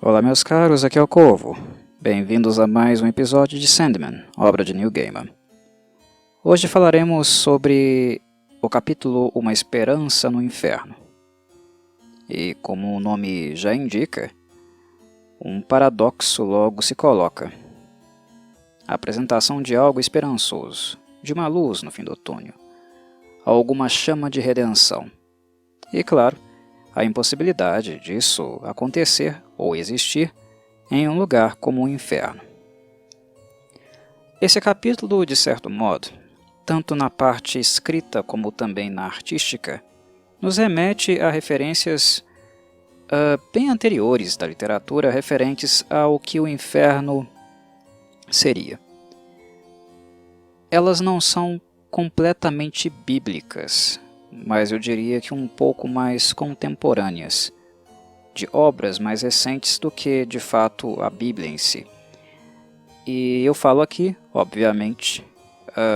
Olá meus caros, aqui é o Corvo. Bem-vindos a mais um episódio de Sandman, obra de Neil Gaiman. Hoje falaremos sobre o capítulo Uma Esperança no Inferno. E como o nome já indica, um paradoxo logo se coloca. A apresentação de algo esperançoso, de uma luz no fim do túnel, alguma chama de redenção. E claro, a impossibilidade disso acontecer ou existir em um lugar como o inferno. Esse capítulo, de certo modo, tanto na parte escrita como também na artística, nos remete a referências bem anteriores da literatura referentes ao que o inferno seria. Elas não são completamente bíblicas, mas eu diria que um pouco mais contemporâneas, de obras mais recentes do que, de fato, a Bíblia em si. E eu falo aqui, obviamente,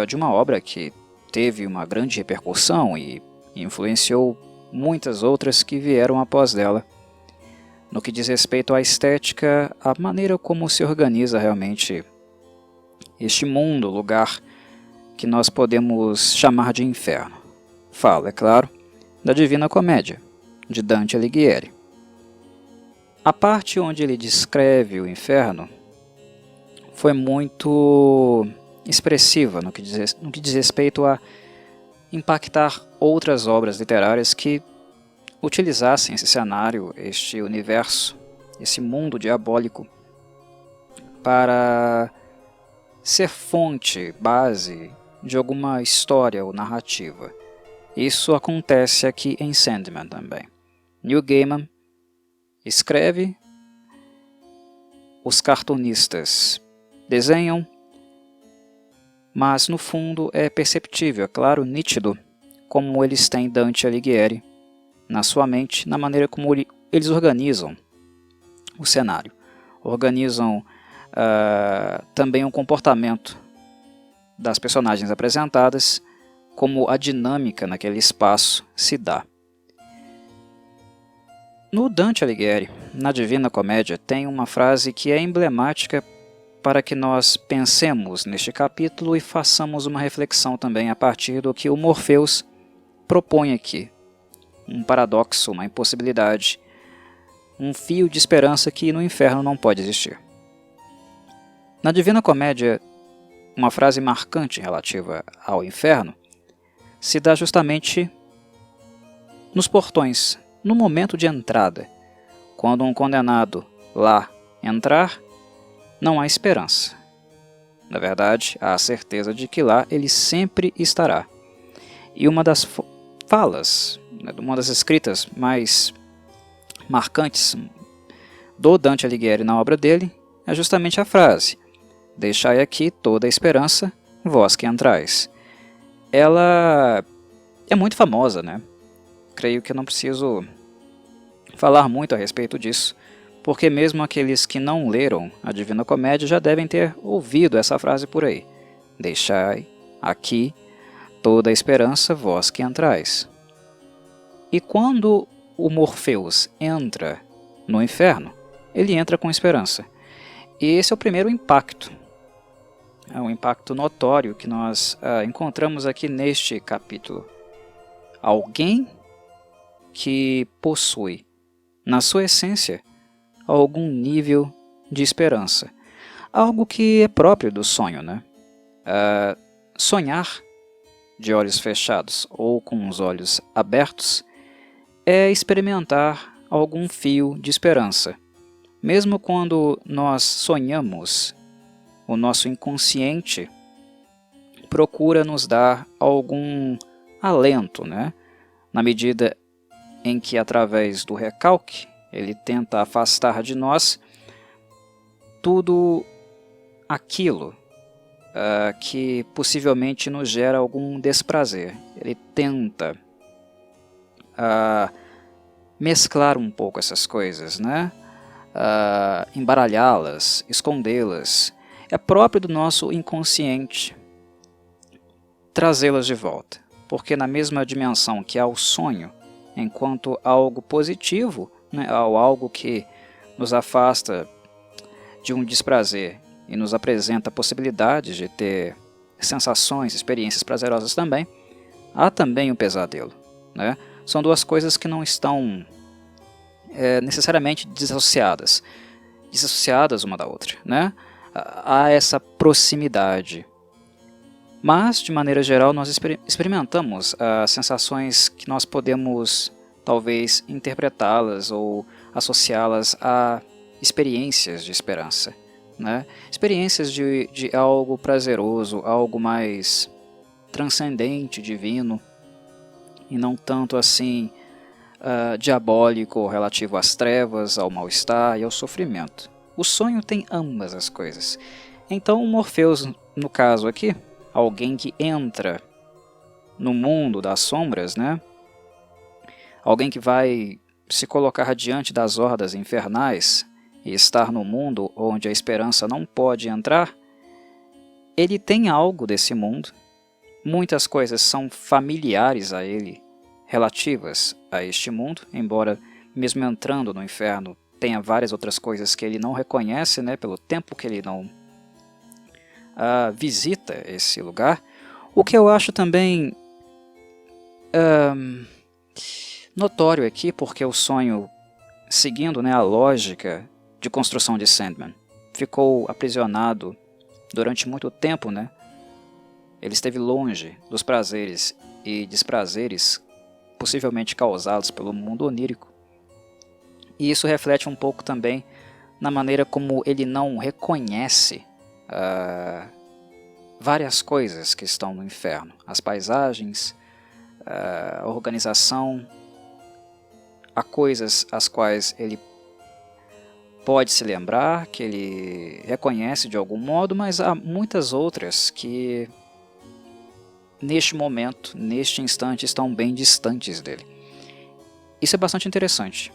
de uma obra que teve uma grande repercussão e influenciou muitas outras que vieram após dela, no que diz respeito à estética, à maneira como se organiza realmente este mundo, lugar que nós podemos chamar de inferno. Falo, é claro, da Divina Comédia, de Dante Alighieri. A parte onde ele descreve o inferno foi muito expressiva no que diz respeito a impactar outras obras literárias que utilizassem esse cenário, este universo, esse mundo diabólico, para ser fonte, base de alguma história ou narrativa. Isso acontece aqui em Sandman também. Neil Gaiman escreve, os cartunistas desenham, mas no fundo é perceptível, é claro, nítido, como eles têm Dante Alighieri na sua mente, na maneira como eles organizam o cenário. Organizam também o comportamento das personagens apresentadas, como a dinâmica naquele espaço se dá. No Dante Alighieri, na Divina Comédia, tem uma frase que é emblemática para que nós pensemos neste capítulo e façamos uma reflexão também a partir do que o Morpheus propõe aqui. Um paradoxo, uma impossibilidade, um fio de esperança que no inferno não pode existir. Na Divina Comédia, uma frase marcante relativa ao inferno se dá justamente nos portões, no momento de entrada. Quando um condenado lá entrar, não há esperança. Na verdade, há a certeza de que lá ele sempre estará. E uma das falas, uma das escritas mais marcantes do Dante Alighieri na obra dele, é justamente a frase: "Deixai aqui toda a esperança, vós que entrais." Ela é muito famosa, né? Creio que eu não preciso falar muito a respeito disso, porque mesmo aqueles que não leram a Divina Comédia já devem ter ouvido essa frase por aí. Deixai aqui toda a esperança, vós que entrais. E quando o Morpheus entra no inferno, ele entra com esperança. E esse é o primeiro impacto. É um impacto notório que nós encontramos aqui neste capítulo. Alguém que possui, na sua essência, algum nível de esperança. Algo que é próprio do sonho, né? Sonhar de olhos fechados ou com os olhos abertos é experimentar algum fio de esperança. Mesmo quando nós sonhamos, o nosso inconsciente procura nos dar algum alento, né? Na medida em que, através do recalque, ele tenta afastar de nós tudo aquilo que possivelmente nos gera algum desprazer. Ele tenta mesclar um pouco essas coisas, né? Embaralhá-las, escondê-las. É próprio do nosso inconsciente trazê-las de volta, porque na mesma dimensão que há o sonho, enquanto algo positivo, né, algo que nos afasta de um desprazer e nos apresenta possibilidades de ter sensações, experiências prazerosas também, há também o pesadelo, né? São duas coisas que não estão necessariamente desassociadas uma da outra, né? Há essa proximidade. Mas, de maneira geral, nós experimentamos as sensações que nós podemos, talvez, interpretá-las ou associá-las a experiências de esperança, né? Experiências de algo prazeroso, algo mais transcendente, divino, e não tanto assim diabólico, relativo às trevas, ao mal-estar e ao sofrimento. O sonho tem ambas as coisas. Então, o Morpheus, no caso aqui, alguém que entra no mundo das sombras, né? Alguém que vai se colocar diante das hordas infernais e estar no mundo onde a esperança não pode entrar, ele tem algo desse mundo. Muitas coisas são familiares a ele, relativas a este mundo, embora mesmo entrando no inferno tenha várias outras coisas que ele não reconhece, né, pelo tempo que ele não visita esse lugar. O que eu acho também notório aqui, porque o sonho, seguindo, né, a lógica de construção de Sandman, ficou aprisionado durante muito tempo, né? Ele esteve longe dos prazeres e desprazeres possivelmente causados pelo mundo onírico. E isso reflete um pouco também na maneira como ele não reconhece várias coisas que estão no inferno. As paisagens, a organização, há coisas às quais ele pode se lembrar, que ele reconhece de algum modo, mas há muitas outras que neste momento, neste instante, estão bem distantes dele. Isso é bastante interessante,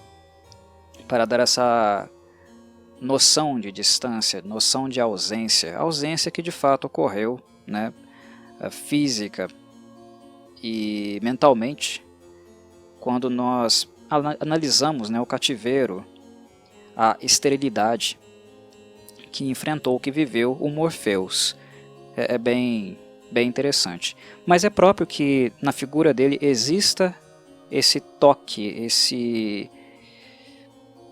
para dar essa noção de distância, noção de ausência, ausência que de fato ocorreu, né, física e mentalmente, quando nós analisamos, né, o cativeiro, a esterilidade que enfrentou, que viveu o Morpheus. É bem interessante. Mas é próprio que na figura dele exista esse toque,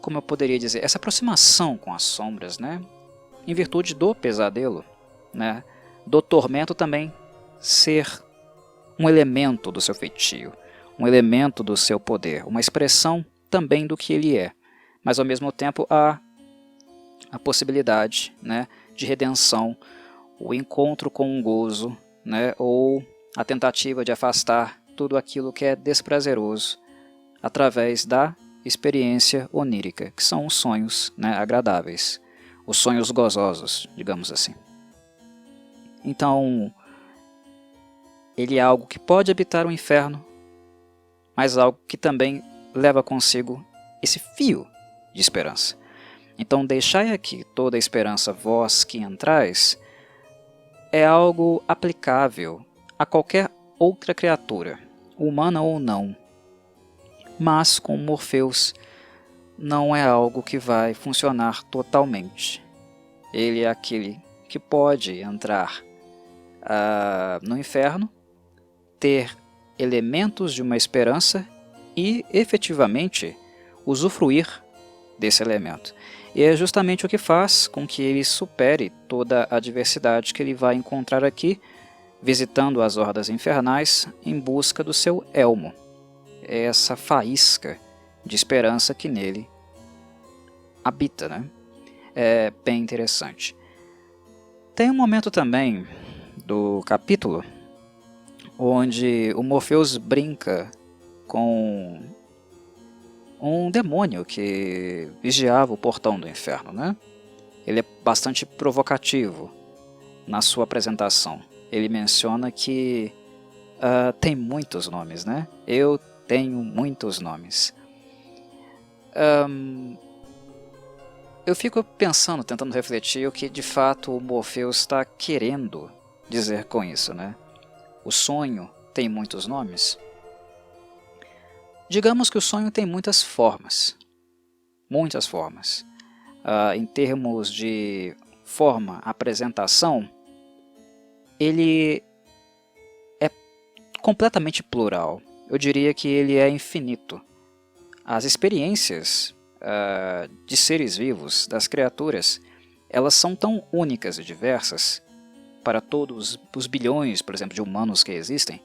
como eu poderia dizer, essa aproximação com as sombras, né? Em virtude do pesadelo, né? Do tormento também ser um elemento do seu feitio, um elemento do seu poder, uma expressão também do que ele é. Mas ao mesmo tempo há a possibilidade, né, de redenção, o encontro com um gozo, né, ou a tentativa de afastar tudo aquilo que é desprazeroso através da experiência onírica, que são os sonhos, né, agradáveis, os sonhos gozosos, digamos assim. Então, ele é algo que pode habitar o inferno, mas algo que também leva consigo esse fio de esperança. Então, deixai aqui toda a esperança vós que entrais é algo aplicável a qualquer outra criatura, humana ou não. Mas com Morpheus não é algo que vai funcionar totalmente. Ele é aquele que pode entrar no inferno, ter elementos de uma esperança e efetivamente usufruir desse elemento. E é justamente o que faz com que ele supere toda a adversidade que ele vai encontrar aqui, visitando as hordas infernais em busca do seu elmo. É essa faísca de esperança que nele habita, né? É bem interessante. Tem um momento também do capítulo onde o Morpheus brinca com um demônio que vigiava o portão do inferno, né? Ele é bastante provocativo na sua apresentação. Ele menciona que tem muitos nomes, né? Eu tenho muitos nomes. Eu fico pensando, tentando refletir o que de fato o Morpheus está querendo dizer com isso, né? O sonho tem muitos nomes? Digamos que o sonho tem muitas formas. Muitas formas. em termos de forma, apresentação, ele é completamente plural. Eu diria que ele é infinito. As experiências de seres vivos, das criaturas, elas são tão únicas e diversas para todos os bilhões, por exemplo, de humanos que existem,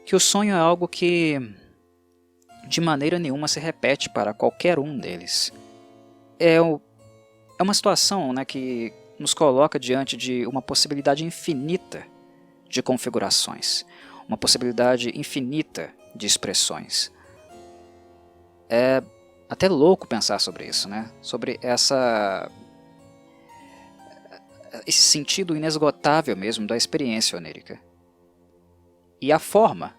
que o sonho é algo que de maneira nenhuma se repete para qualquer um deles. É uma situação, né, que nos coloca diante de uma possibilidade infinita de configurações, uma possibilidade infinita de expressões. É até louco pensar sobre isso, né? Sobre esse sentido inesgotável mesmo da experiência onírica. E a forma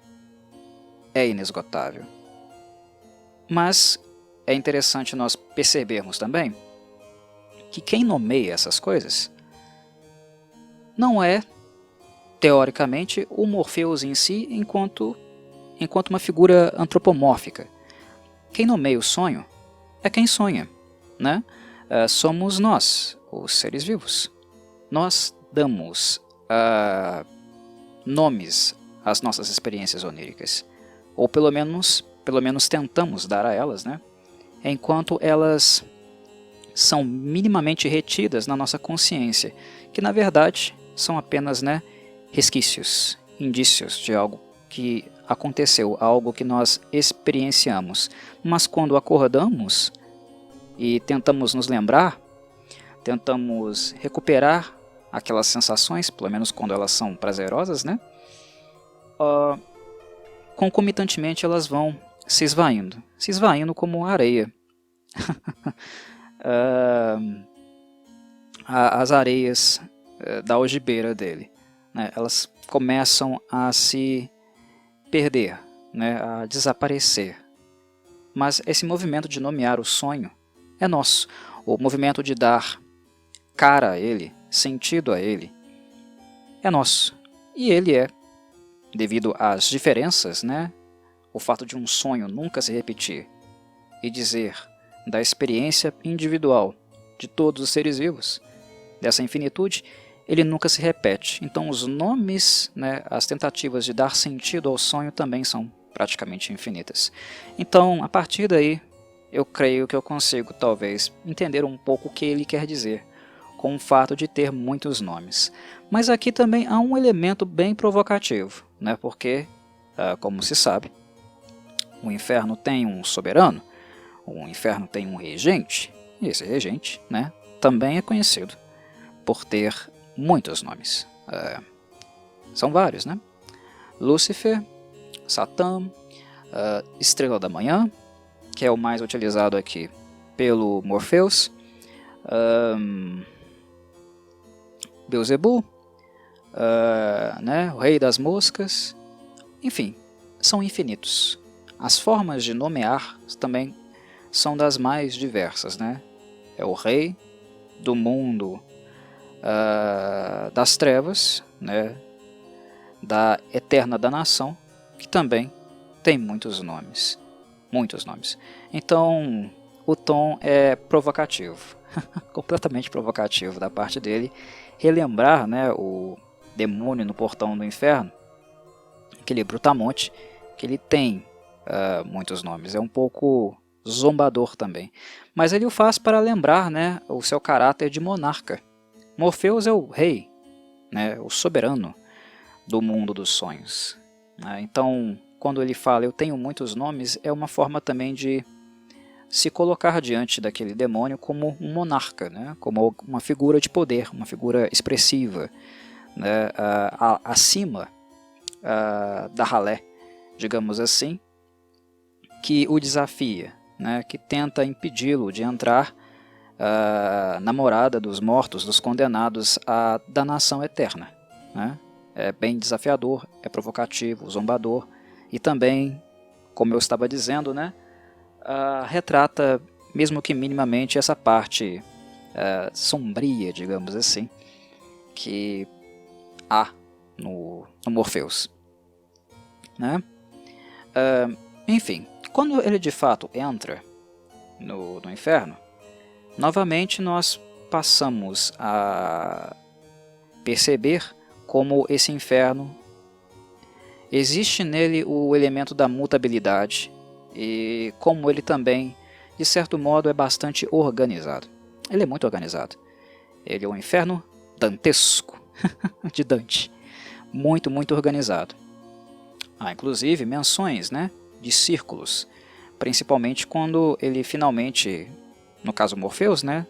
é inesgotável. Mas é interessante nós percebermos também que quem nomeia essas coisas não é, teoricamente, o Morpheus em si enquanto uma figura antropomórfica. Quem nomeia o sonho é quem sonha, né? Somos nós, os seres vivos. Nós damos nomes às nossas experiências oníricas, ou pelo menos tentamos dar a elas, né? Enquanto elas são minimamente retidas na nossa consciência, que na verdade são apenas, né, resquícios, indícios de algo que aconteceu, algo que nós experienciamos. Mas quando acordamos e tentamos nos lembrar, tentamos recuperar aquelas sensações, pelo menos quando elas são prazerosas, né? Concomitantemente elas vão se esvaindo como areia. As areias da algibeira dele, né? Elas começam a se perder, né? A desaparecer. Mas esse movimento de nomear o sonho é nosso. O movimento de dar cara a ele, sentido a ele, é nosso. E ele é, devido às diferenças, né? O fato de um sonho nunca se repetir e dizer da experiência individual de todos os seres vivos, dessa infinitude, ele nunca se repete. Então os nomes, né, as tentativas de dar sentido ao sonho também são praticamente infinitas. Então, a partir daí, eu creio que eu consigo, talvez, entender um pouco o que ele quer dizer com o fato de ter muitos nomes. Mas aqui também há um elemento bem provocativo, né, porque, como se sabe, o inferno tem um soberano, o inferno tem um regente, e esse regente, né, também é conhecido por ter muitos nomes. São vários, né? Lúcifer, Satã, Estrela da Manhã, que é o mais utilizado aqui pelo Morpheus, Beelzebub, né, o Rei das Moscas, enfim, são infinitos. As formas de nomear também são das mais diversas, né? É o Rei do mundo das trevas, né, da eterna danação, que também tem muitos nomes. Então, o tom é provocativo, completamente provocativo da parte dele, relembrar, né, o demônio no portão do inferno, aquele brutamonte, que ele tem muitos nomes. É um pouco zombador também, mas ele o faz para lembrar, né, o seu caráter de monarca. Morpheus é o rei, né, o soberano do mundo dos sonhos. Então, quando ele fala eu tenho muitos nomes, é uma forma também de se colocar diante daquele demônio como um monarca, né, como uma figura de poder, uma figura expressiva, né, acima da ralé, digamos assim, que o desafia, né, que tenta impedi-lo de entrar na morada dos mortos, dos condenados à danação eterna, né? É bem desafiador, é provocativo, zombador e também, como eu estava dizendo, né, retrata, mesmo que minimamente, essa parte sombria, digamos assim, que há no Morpheus, né? Enfim, quando ele de fato entra no inferno, novamente nós passamos a perceber como esse inferno existe nele o elemento da mutabilidade e como ele também, de certo modo, é bastante organizado. Ele é muito organizado. Ele é um inferno dantesco, de Dante. Muito, muito organizado. Há inclusive menções, né, de círculos, principalmente quando ele finalmente, no caso Morpheus, né,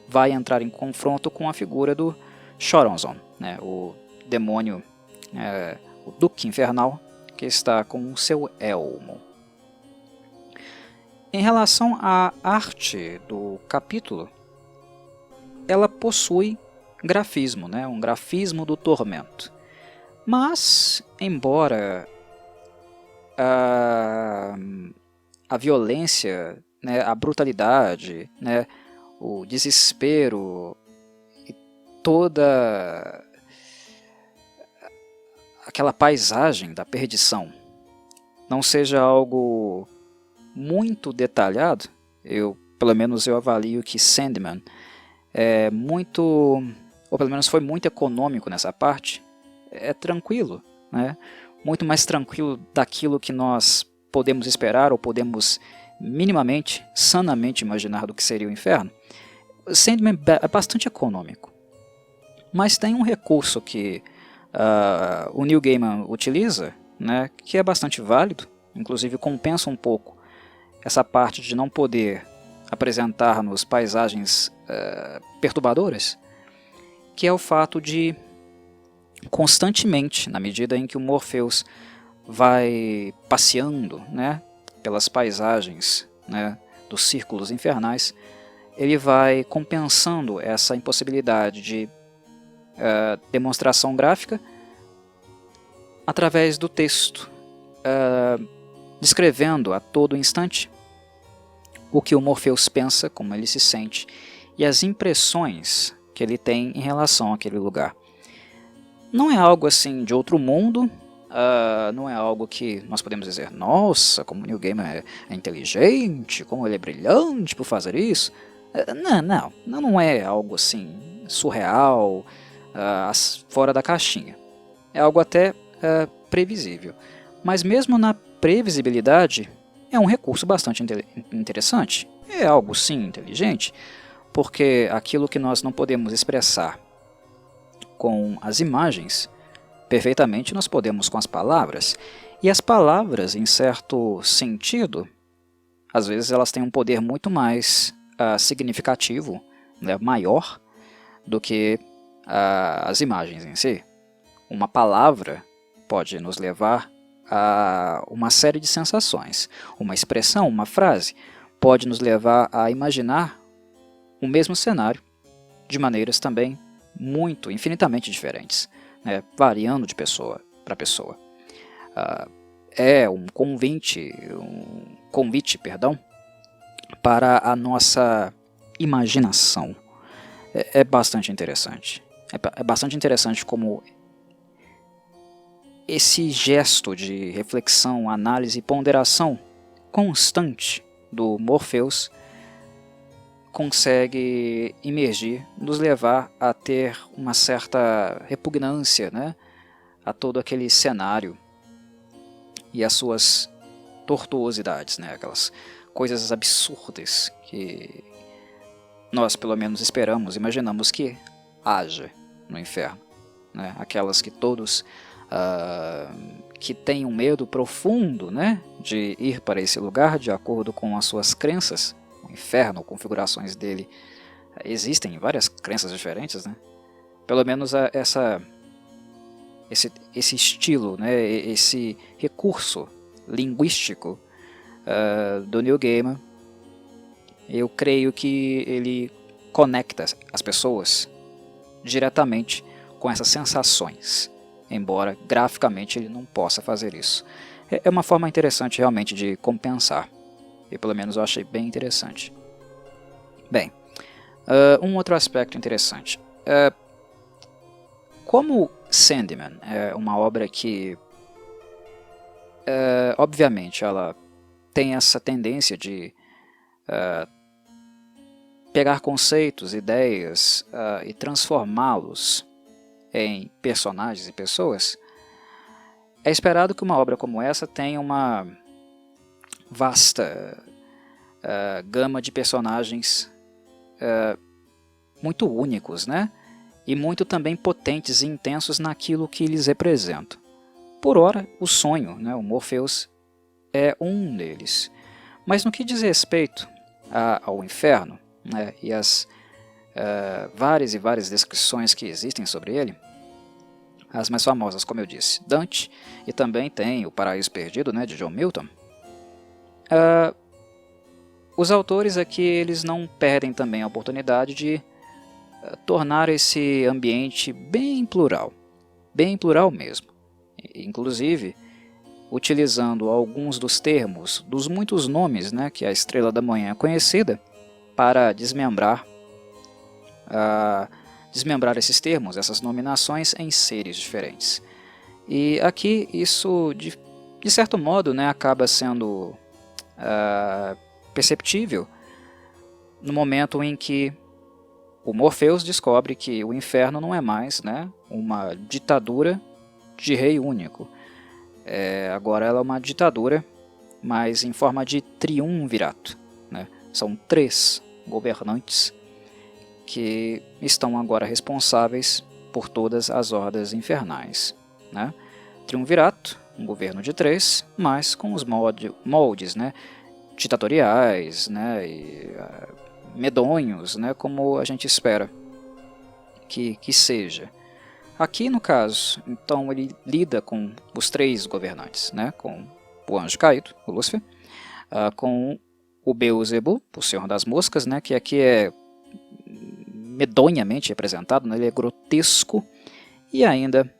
vai entrar em confronto com a figura do Choronzon, né, o demônio, o Duque Infernal, que está com o seu elmo. Em relação à arte do capítulo, ela possui grafismo, né, um grafismo do tormento. Mas, embora a violência, né, a brutalidade, né, o desespero e toda aquela paisagem da perdição não seja algo muito detalhado, pelo menos eu avalio que Sandman é muito, ou pelo menos foi muito econômico nessa parte, é tranquilo, né? Muito mais tranquilo daquilo que nós podemos esperar ou podemos minimamente, sanamente imaginar do que seria o inferno. Sandman é bastante econômico, mas tem um recurso que o Neil Gaiman utiliza, né, que é bastante válido, inclusive compensa um pouco essa parte de não poder apresentar-nos paisagens perturbadoras, que é o fato de constantemente, na medida em que o Morpheus vai passeando, né, pelas paisagens, né, dos círculos infernais, ele vai compensando essa impossibilidade de demonstração gráfica através do texto, descrevendo a todo instante o que o Morpheus pensa, como ele se sente, e as impressões que ele tem em relação àquele lugar. Não é algo assim de outro mundo, não é algo que nós podemos dizer, nossa, como o Neil Gaiman é inteligente, como ele é brilhante por fazer isso. Não é algo assim surreal, fora da caixinha. É algo até previsível. Mas mesmo na previsibilidade, é um recurso bastante interessante. É algo sim inteligente, porque aquilo que nós não podemos expressar com as imagens, perfeitamente nós podemos com as palavras. E as palavras, em certo sentido, às vezes elas têm um poder muito mais significativo, né, maior, do que as imagens em si. Uma palavra pode nos levar a uma série de sensações. Uma expressão, uma frase, pode nos levar a imaginar o mesmo cenário de maneiras também infinitamente diferentes, né, variando de pessoa para pessoa. É um convite, para a nossa imaginação. É bastante interessante. É bastante interessante como esse gesto de reflexão, análise e ponderação constante do Morpheus consegue imergir, nos levar a ter uma certa repugnância, né, a todo aquele cenário e as suas tortuosidades, né, aquelas coisas absurdas que nós pelo menos imaginamos que haja no inferno, né, aquelas que todos que têm um medo profundo, né, de ir para esse lugar de acordo com as suas crenças. O inferno, configurações dele, existem várias crenças diferentes, né? Pelo menos esse estilo, né, esse recurso linguístico do Neil Gaiman, eu creio que ele conecta as pessoas diretamente com essas sensações, embora graficamente ele não possa fazer isso. É uma forma interessante realmente de compensar, e pelo menos eu achei bem interessante. Bem, um outro aspecto interessante. Como Sandman é uma obra que, obviamente, ela tem essa tendência de pegar conceitos, ideias e transformá-los em personagens e pessoas, é esperado que uma obra como essa tenha uma vasta gama de personagens muito únicos, né? E muito também potentes e intensos naquilo que eles representam. Por ora, o sonho, né? O Morpheus, é um deles. Mas no que diz respeito ao inferno, né? E as várias e várias descrições que existem sobre ele, as mais famosas, como eu disse, Dante, e também tem o Paraíso Perdido, né? De John Milton. Os autores aqui eles não perdem também a oportunidade de tornar esse ambiente bem plural mesmo. Inclusive, utilizando alguns dos termos, dos muitos nomes, né, que a Estrela da Manhã é conhecida, para desmembrar esses termos, essas nominações em seres diferentes. E aqui isso, de certo modo, né, acaba sendo perceptível no momento em que o Morpheus descobre que o inferno não é mais, né, uma ditadura de rei único. Agora ela é uma ditadura, mas em forma de triunvirato, né? São 3 governantes que estão agora responsáveis por todas as hordas infernais, né? Triunvirato, um governo de 3, mas com os moldes, né, ditatoriais, né, e medonhos, né, como a gente espera que seja. Aqui, no caso, então ele lida com os 3 governantes, né, com o anjo caído, o Lúcifer, com o Beelzebub, o Senhor das Moscas, né, que aqui é medonhamente representado, né, ele é grotesco, e ainda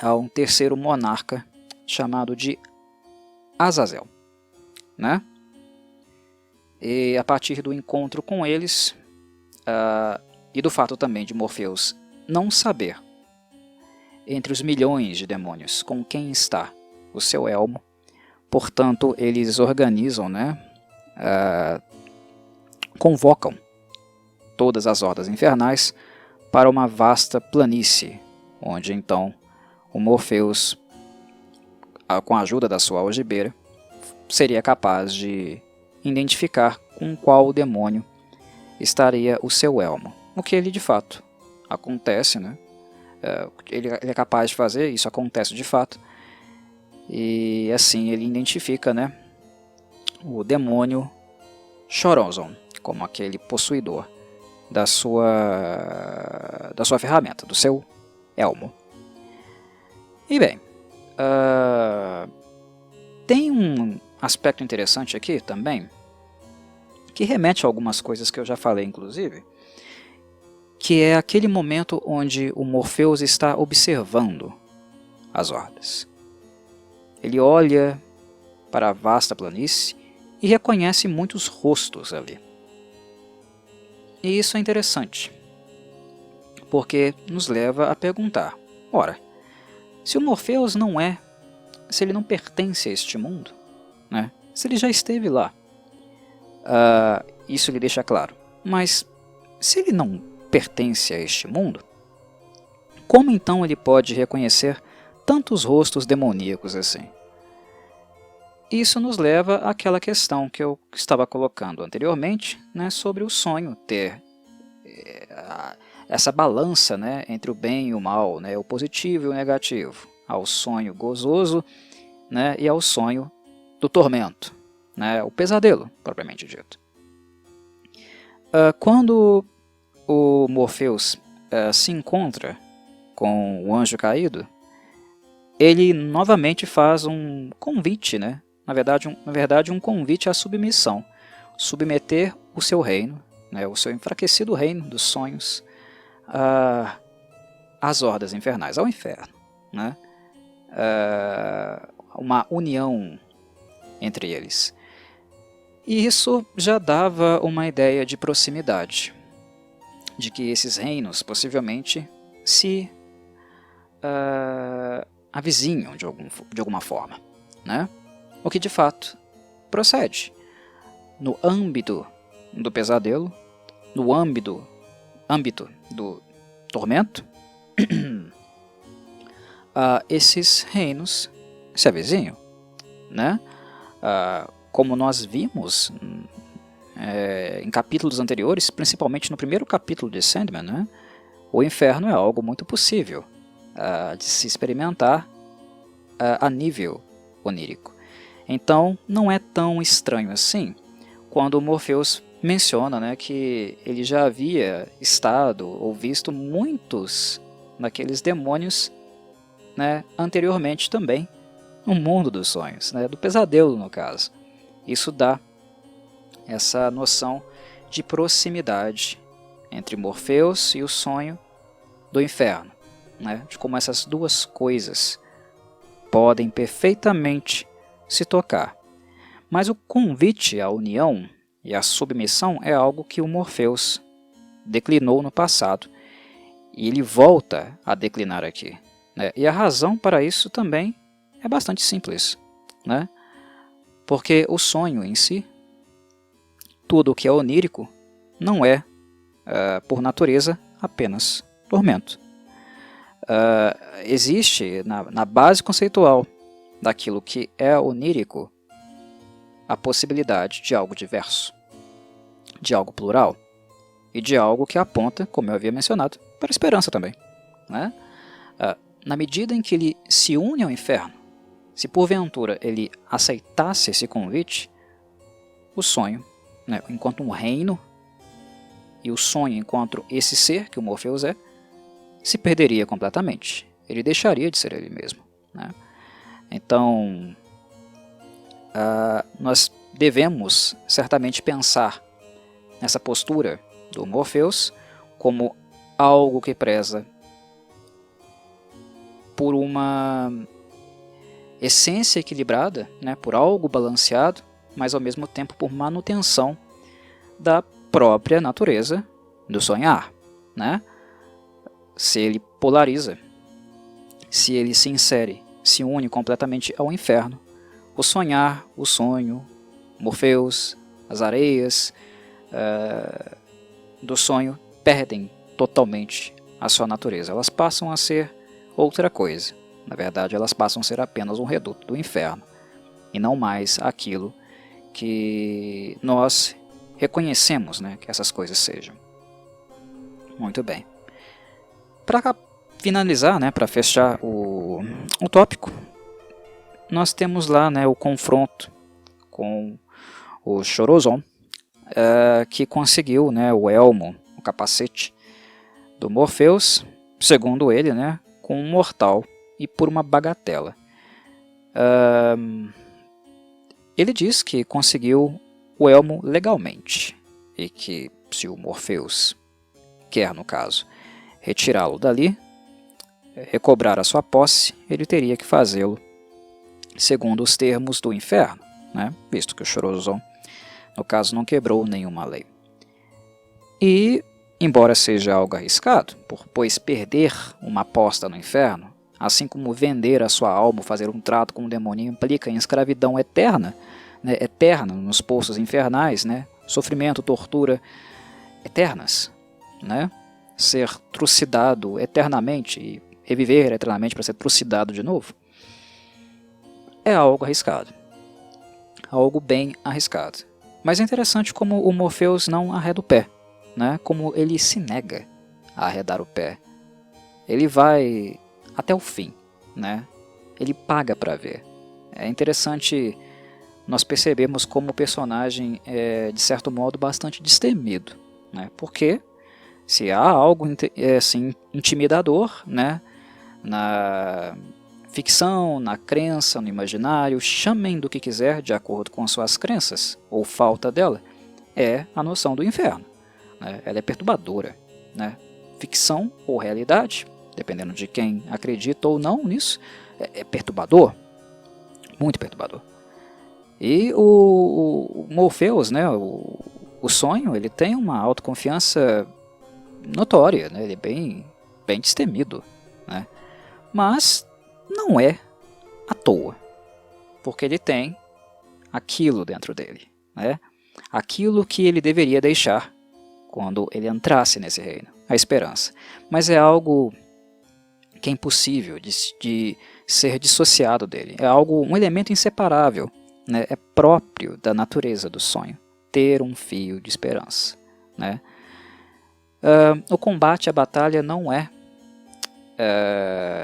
há um terceiro monarca chamado de Azazel, né? E a partir do encontro com eles, e do fato também de Morpheus não saber, entre os milhões de demônios, com quem está o seu elmo, portanto, eles organizam, né, convocam todas as hordas infernais para uma vasta planície, onde então o Morpheus, com a ajuda da sua algibeira, seria capaz de identificar com qual demônio estaria o seu elmo. O que ele de fato acontece, né? Ele é capaz de fazer, isso acontece de fato, e assim ele identifica, né, o demônio Choronzon como aquele possuidor da sua ferramenta, do seu elmo. E bem, tem um aspecto interessante aqui também, que remete a algumas coisas que eu já falei inclusive, que é aquele momento onde o Morpheus está observando as hordas. Ele olha para a vasta planície e reconhece muitos rostos ali. E isso é interessante, porque nos leva a perguntar, ora, se o Morpheus se ele não pertence a este mundo, né, se ele já esteve lá, isso lhe deixa claro, mas se ele não pertence a este mundo, como então ele pode reconhecer tantos rostos demoníacos assim? Isso nos leva àquela questão que eu estava colocando anteriormente, né, sobre o sonho ter essa balança, né, entre o bem e o mal, né, o positivo e o negativo, ao sonho gozoso, né, e ao sonho do tormento, né, o pesadelo, propriamente dito. Quando o Morpheus se encontra com o anjo caído, ele novamente faz um convite, né, na verdade um convite à submissão, submeter o seu reino, né, o seu enfraquecido reino dos sonhos, às hordas infernais, ao inferno, né, uma união entre eles. E isso já dava uma ideia de proximidade, de que esses reinos possivelmente se avizinham de alguma forma, né? O que de fato procede. No âmbito do pesadelo, no âmbito do tormento, esses reinos se avizinham, né? Como nós vimos em capítulos anteriores, principalmente no primeiro capítulo de Sandman, né? O inferno é algo muito possível de se experimentar a nível onírico. Então, não é tão estranho assim quando o Morpheus menciona, né, que ele já havia estado ou visto muitos daqueles demônios, né, anteriormente também no mundo dos sonhos, né, do pesadelo no caso. Isso dá essa noção de proximidade entre Morpheus e o sonho do inferno, né, de como essas duas coisas podem perfeitamente se tocar. Mas o convite à união e à submissão é algo que o Morpheus declinou no passado e ele volta a declinar aqui, né? E a razão para isso também é bastante simples, né? Porque o sonho em si, tudo o que é onírico, não é, por natureza, apenas tormento. Existe na base conceitual daquilo que é onírico a possibilidade de algo diverso, de algo plural e de algo que aponta, como eu havia mencionado, para a esperança também, né? Na medida em que ele se une ao inferno, se porventura ele aceitasse esse convite, o sonho, né, enquanto um reino, e o sonho enquanto esse ser que o Morpheus é, se perderia completamente. Ele deixaria de ser ele mesmo, né? Então, nós devemos certamente pensar nessa postura do Morpheus como algo que preza por uma essência equilibrada, né, por algo balanceado, mas ao mesmo tempo por manutenção da própria natureza do sonhar, né? Se ele polariza, se ele se insere, se une completamente ao inferno, o sonhar, o sonho, Morpheus, as areias do sonho perdem totalmente a sua natureza. Elas passam a ser outra coisa. Na verdade, elas passam a ser apenas um reduto do inferno e não mais aquilo que nós reconhecemos, né, que essas coisas sejam. Muito bem. Para finalizar, né, para fechar o tópico, nós temos lá, né, o confronto com o Chorozon, que conseguiu, né, o elmo, o capacete do Morpheus, segundo ele, né, com um mortal e por uma bagatela. Ele diz que conseguiu o elmo legalmente e que se o Morpheus quer, no caso, retirá-lo dali, recobrar a sua posse, ele teria que fazê-lo segundo os termos do inferno, né? Visto que o Chorozon, no caso, não quebrou nenhuma lei. E, embora seja algo arriscado, pois perder uma aposta no inferno, assim como vender a sua alma, fazer um trato com o demônio, implica em escravidão eterna, né? Eterna nos poços infernais, né? Sofrimento, tortura eternas, né? Ser trucidado eternamente e reviver eternamente para ser trucidado de novo, é algo arriscado. Algo bem arriscado. Mas é interessante como o Morpheus não arreda o pé, né? Como ele se nega a arredar o pé. Ele vai até o fim, né? Ele paga para ver. É interessante nós percebemos como o personagem é, de certo modo, bastante destemido, né? Porque se há algo assim, intimidador, né, na ficção, na crença, no imaginário, chamem do que quiser de acordo com suas crenças, ou falta dela, é a noção do inferno, né? Ela é perturbadora, né? Ficção ou realidade, dependendo de quem acredita ou não nisso, é perturbador, muito perturbador. E o Morpheus, né, o sonho, ele tem uma autoconfiança notória, né? Ele é bem destemido, né? Mas não é à toa, porque ele tem aquilo dentro dele, né? Aquilo que ele deveria deixar quando ele entrasse nesse reino, a esperança. Mas é algo que é impossível de ser dissociado dele. É algo, um elemento inseparável, né? É próprio da natureza do sonho, ter um fio de esperança, né? O combate, a batalha não é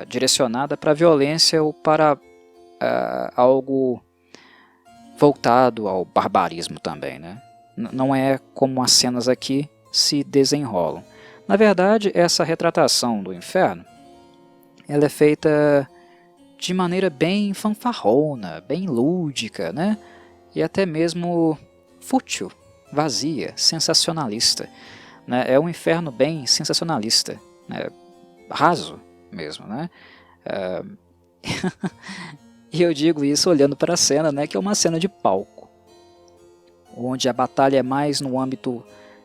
direcionada para a violência ou para algo voltado ao barbarismo também, né? Não é como as cenas aqui se desenrolam. Na verdade, essa retratação do inferno, ela é feita de maneira bem fanfarrona, bem lúdica, né? E até mesmo fútil, vazia, sensacionalista, né? É um inferno bem sensacionalista, né? Raso mesmo, né? E eu digo isso olhando para a cena, né? Que é uma cena de palco, onde a batalha é mais no âmbito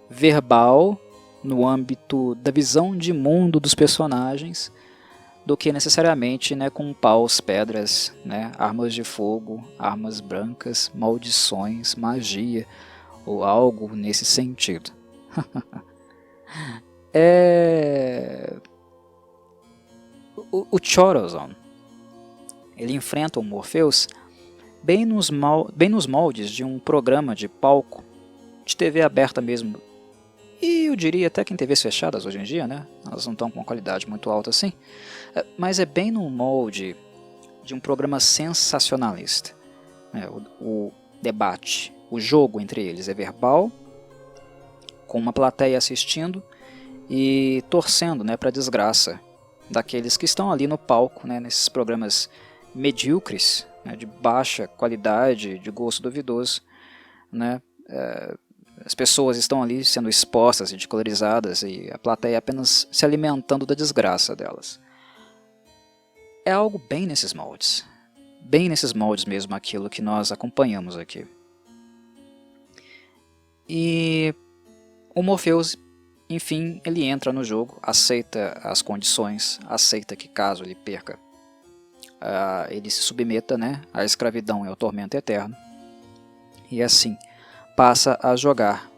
verbal, no âmbito da visão de mundo dos personagens, do que necessariamente, né, com paus, pedras, né, armas de fogo, armas brancas, maldições, magia ou algo nesse sentido. O Chorazon, ele enfrenta o Morpheus bem nos moldes de um programa de palco, de TV aberta mesmo. E eu diria até que em TVs fechadas hoje em dia, né? Elas não estão com uma qualidade muito alta assim. Mas é bem no molde de um programa sensacionalista. O debate, o jogo entre eles é verbal, com uma plateia assistindo e torcendo, né, para a desgraça daqueles que estão ali no palco, né, nesses programas medíocres, né, de baixa qualidade, de gosto duvidoso, né? As pessoas estão ali sendo expostas, ridicularizadas, e a plateia apenas se alimentando da desgraça delas. É algo bem nesses moldes mesmo aquilo que nós acompanhamos aqui. E o Morpheus, enfim, ele entra no jogo, aceita as condições, aceita que caso ele perca, ele se submeta, né, à escravidão e ao tormento eterno, e assim passa a jogar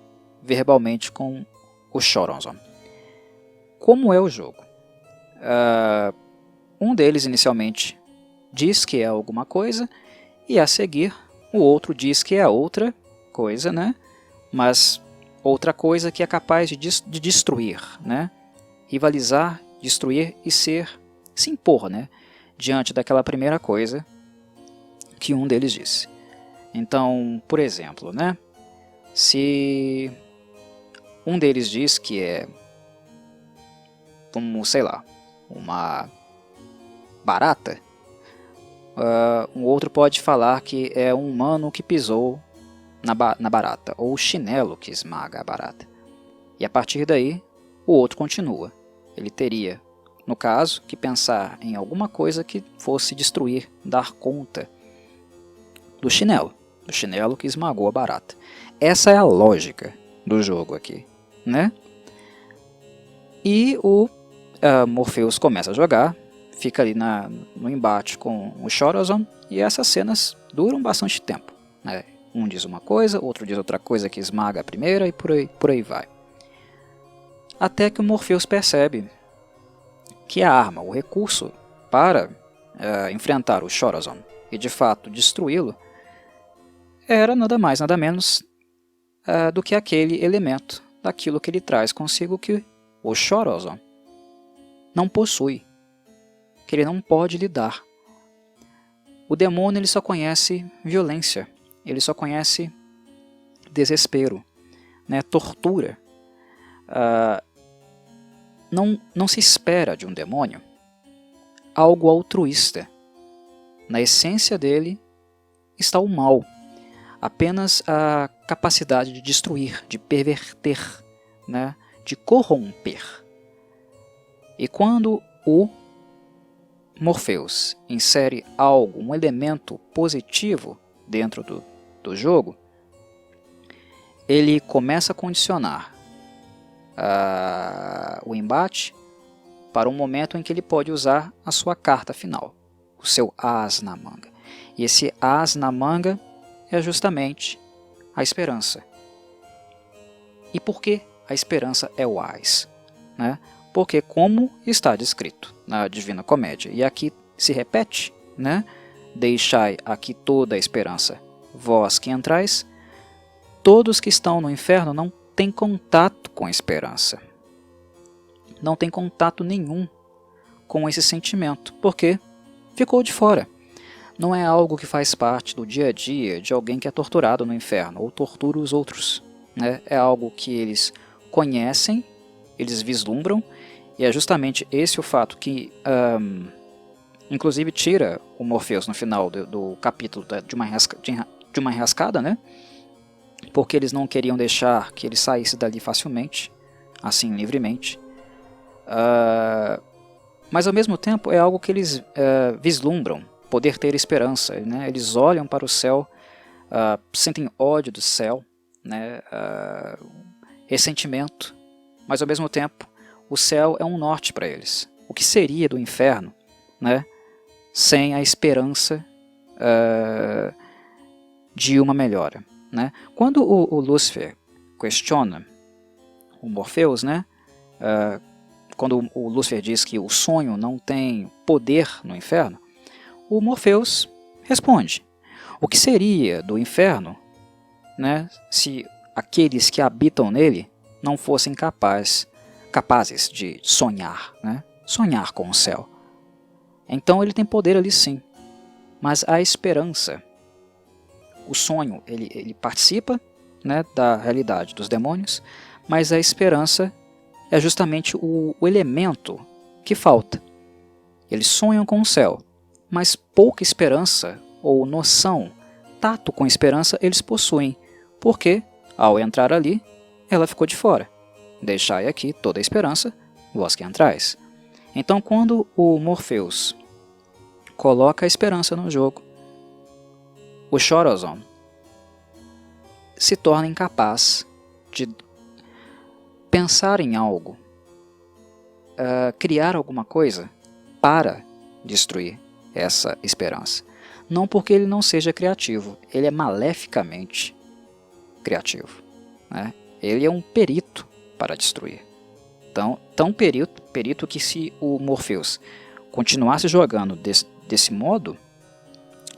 verbalmente com o Chorazon. Como é o jogo? Um deles inicialmente diz que é alguma coisa, e a seguir o outro diz que é outra coisa, né? Mas outra coisa que é capaz de destruir, né? Rivalizar, destruir e se impor, né? Diante daquela primeira coisa que um deles disse. Então, por exemplo, né? Se um deles diz que é, como, sei lá, uma barata, um outro pode falar que é um humano que pisou na barata, ou o chinelo que esmaga a barata. E a partir daí, o outro continua. Ele teria, no caso, que pensar em alguma coisa que fosse destruir, dar conta do chinelo que esmagou a barata. Essa é a lógica do jogo aqui, né? E o Morpheus começa a jogar, fica ali no embate com o Chorazon, e essas cenas duram bastante tempo, né? Um diz uma coisa, outro diz outra coisa que esmaga a primeira, e por aí vai. Até que o Morpheus percebe que a arma, o recurso para enfrentar o Chorazon e de fato destruí-lo, era nada mais, nada menos do que aquele elemento daquilo que ele traz consigo, que o Chorazon não possui, que ele não pode lidar. O demônio, ele só conhece violência, ele só conhece desespero, né, tortura. Não se espera de um demônio algo altruísta. Na essência dele está o mal, apenas a capacidade de destruir, de perverter, né, de corromper. E quando o Morpheus insere algo, um elemento positivo dentro do jogo, ele começa a condicionar o embate para um momento em que ele pode usar a sua carta final, o seu as na manga. E esse as na manga é justamente a esperança. E por que a esperança é wise, né? Porque como está descrito na Divina Comédia, e aqui se repete, né? Deixai aqui toda a esperança, vós que entrais, todos que estão no inferno não têm contato com a esperança. Não tem contato nenhum com esse sentimento, porque ficou de fora. Não é algo que faz parte do dia a dia de alguém que é torturado no inferno ou tortura os outros, né? É algo que eles conhecem, eles vislumbram, e é justamente esse o fato que, inclusive, tira o Morpheus no final do capítulo de uma enrascada, né? Porque eles não queriam deixar que ele saísse dali facilmente, assim, livremente. Mas ao mesmo tempo é algo que eles vislumbram, poder ter esperança, né? Eles olham para o céu, sentem ódio do céu, né? Ressentimento, mas ao mesmo tempo o céu é um norte para eles. O que seria do inferno, né? Sem a esperança de uma melhora, né? Quando o Lúcifer questiona o Morpheus, né? Quando o Lúcifer diz que o sonho não tem poder no inferno, o Morpheus responde: o que seria do inferno, né, se aqueles que habitam nele não fossem capazes de sonhar, né? Sonhar com o céu. Então ele tem poder ali sim, mas a esperança, o sonho, ele participa, né, da realidade dos demônios, mas a esperança é justamente o elemento que falta. Eles sonham com o céu, mas pouca esperança ou noção, tato com esperança eles possuem, porque, ao entrar ali, ela ficou de fora. Deixai aqui toda a esperança, vós que entrais. Então, quando o Morpheus coloca a esperança no jogo, o Chorazon se torna incapaz de pensar em algo, criar alguma coisa para destruir essa esperança. Não porque ele não seja criativo, ele é maleficamente criativo, né? Ele é um perito para destruir. Então, tão perito que se o Morpheus continuasse jogando desse modo,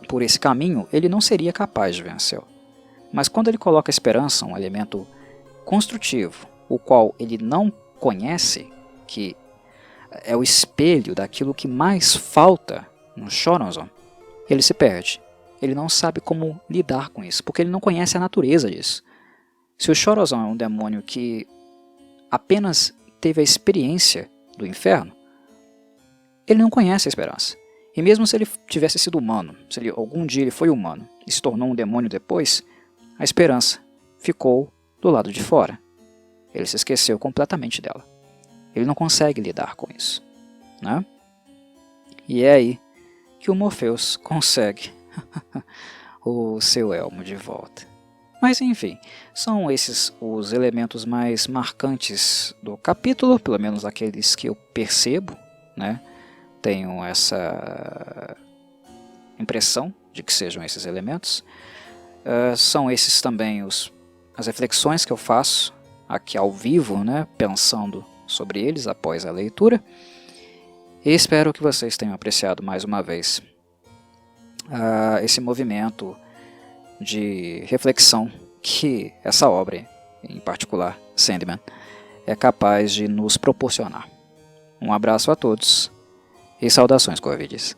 por esse caminho, ele não seria capaz de vencê-lo. Mas quando ele coloca a esperança, um elemento construtivo, o qual ele não conhece, que é o espelho daquilo que mais falta no Chorazon, ele se perde. Ele não sabe como lidar com isso, porque ele não conhece a natureza disso. Se o Chorazon é um demônio que apenas teve a experiência do inferno, ele não conhece a esperança. E mesmo se ele tivesse sido humano, se algum dia ele foi humano e se tornou um demônio depois, a esperança ficou do lado de fora. Ele se esqueceu completamente dela. Ele não consegue lidar com isso, né? E é aí que o Morpheus consegue o seu elmo de volta. Mas enfim, são esses os elementos mais marcantes do capítulo, pelo menos aqueles que eu percebo, né? Tenho essa impressão de que sejam esses elementos. São esses também as reflexões que eu faço aqui ao vivo, né? Pensando sobre eles após a leitura. E espero que vocês tenham apreciado mais uma vez esse movimento de reflexão que essa obra, em particular, Sandman, é capaz de nos proporcionar. Um abraço a todos e saudações, Corvides.